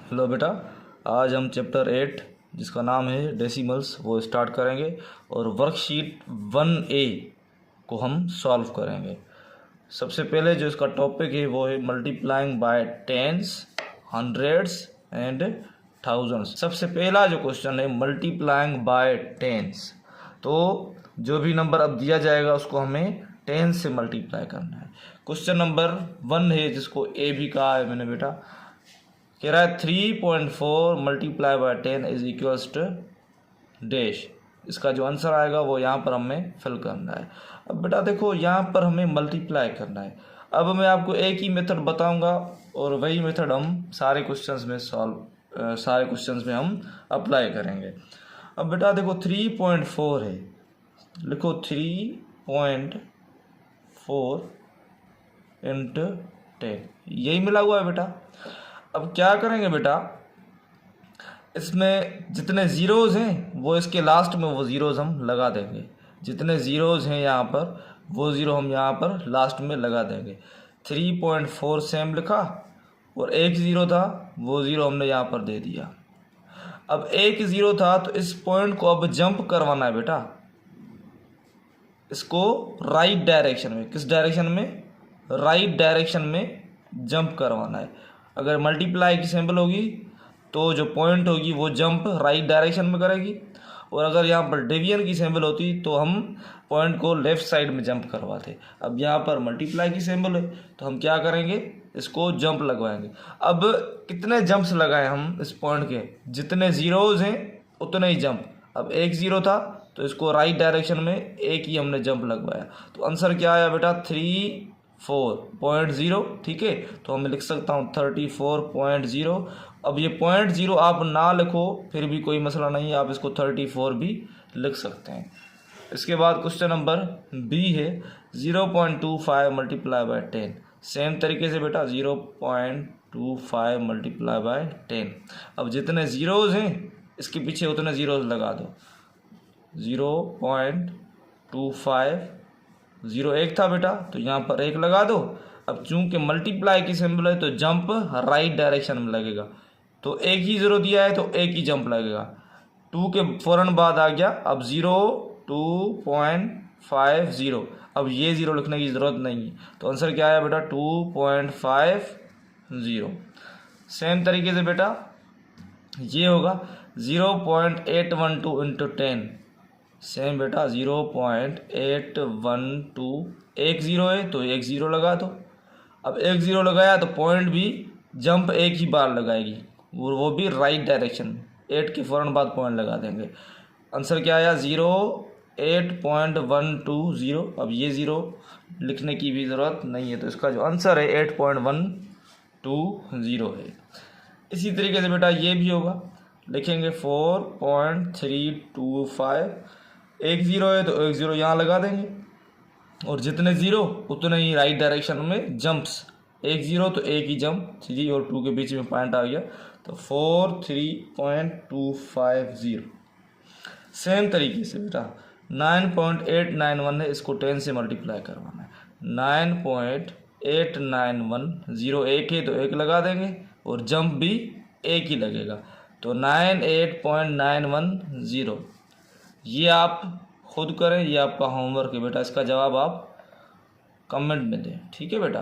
Hello बेटा, आज हम चैप्टर 8 जिसका नाम है डेसिमल्स वो स्टार्ट करेंगे और वर्कशीट 1A को हम सॉल्व करेंगे। सबसे पहले जो इसका टॉपिक है वो है multiplying by tens, hundreds and thousands. सबसे पहला जो क्वेश्चन है मल्टीप्लाइंग बाय टेंस, तो जो भी नंबर अब दिया जाएगा उसको हमें टेंस से मल्टीप्लाई करना है। क्वेश्चन नंबर 1 है जिसको ए भी कहा है मैंने बेटा, कह रहा है 3.4 multiply by 10 is equals to dash. इसका जो आंसर आएगा वो यहाँ पर हमें फिल करना है। अब बेटा देखो, यहाँ पर हमें मल्टीप्लाई करना है। अब मैं आपको एक ही मेथड बताऊंगा और वही मेथड हम सारे क्वेश्चंस में हम अप्लाई करेंगे। अब बेटा देखो 3.4 है, लिखो 3.4 इंटू 10, यही मिला हुआ है बेटा। अब क्या करेंगे बेटा, इसमें जितने ज़ीरोज़ हैं वो इसके लास्ट में वो ज़ीरोज़ हम लगा देंगे। जितने ज़ीरोज़ हैं यहाँ पर वो ज़ीरो हम यहाँ पर लास्ट में लगा देंगे। 3.4 सेम लिखा और एक ज़ीरो था वो ज़ीरो हमने यहाँ पर दे दिया। अब एक ज़ीरो था तो इस पॉइंट को अब जंप करवाना है बेटा, इसको राइट डायरेक्शन में। किस डायरेक्शन में? राइट डायरेक्शन में जंप करवाना है। अगर मल्टीप्लाई की सिंबल होगी तो जो पॉइंट होगी वो जंप राइट डायरेक्शन में करेगी, और अगर यहाँ पर डिवीजन की सिंबल होती तो हम पॉइंट को लेफ़्ट साइड में जंप करवाते। अब यहाँ पर मल्टीप्लाई की सिंबल है तो हम क्या करेंगे, इसको जंप लगवाएंगे। अब कितने जंप्स लगाए हम इस पॉइंट के? जितने ज़ीरोज़ हैं उतने ही जंप। अब एक ज़ीरो था तो इसको राइट डायरेक्शन में एक ही हमने जंप लगवाया, तो आंसर क्या आया बेटा? 34.0। ठीक है, तो मैं लिख सकता हूँ 34.0। अब ये 0.0 आप ना लिखो फिर भी कोई मसला नहीं है, आप इसको 34 भी लिख सकते हैं। इसके बाद क्वेश्चन नंबर बी है 0.25 मल्टीप्लाई बाय 10। सेम तरीके से बेटा 0.25 मल्टीप्लाई बाय 10। अब जितने ज़ीरोज़ हैं इसके पीछे उतने ज़ीरोज़ लगा दो। 0.25, ज़ीरो एक था बेटा तो यहाँ पर एक लगा दो। अब चूंकि मल्टीप्लाई की सिंबल है तो जंप राइट डायरेक्शन में लगेगा, तो एक ही ज़ीरो दिया है तो एक ही जंप लगेगा। 2 के फ़ौरन बाद आ गया अब 2.50। अब ये ज़ीरो लिखने की ज़रूरत नहीं है, तो आंसर क्या आया बेटा? 2.50। सेम तरीके से बेटा ये होगा 0.812 इंटू 10। सेम बेटा 0.812, एक ज़ीरो है तो एक ज़ीरो लगा दो। अब एक ज़ीरो लगाया तो पॉइंट भी जंप एक ही बार लगाएगी, वो भी राइट डायरेक्शन में। 8 के फ़ौरन बाद पॉइंट लगा देंगे। आंसर क्या आया? 0.8120। अब ये ज़ीरो लिखने की भी ज़रूरत नहीं है, तो इसका जो आंसर है 8.120 है। इसी तरीके से बेटा ये भी होगा, लिखेंगे 4.325। एक ज़ीरो है तो एक ज़ीरो यहाँ लगा देंगे, और जितने ज़ीरो उतने ही राइट डायरेक्शन में जंप्स। एक ज़ीरो तो एक ही जंप, 3 और 2 के बीच में पॉइंट आ गया, तो 43.250। सेम तरीके से बेटा 9.891 है, इसको 10 से मल्टीप्लाई करवाना है। 9.891, ज़ीरो एक है तो एक लगा देंगे और जंप भी एक ही लगेगा, तो 98.910। ये आप खुद करें, ये आपका होमवर्क है बेटा। इसका जवाब आप कमेंट में दें, ठीक है बेटा।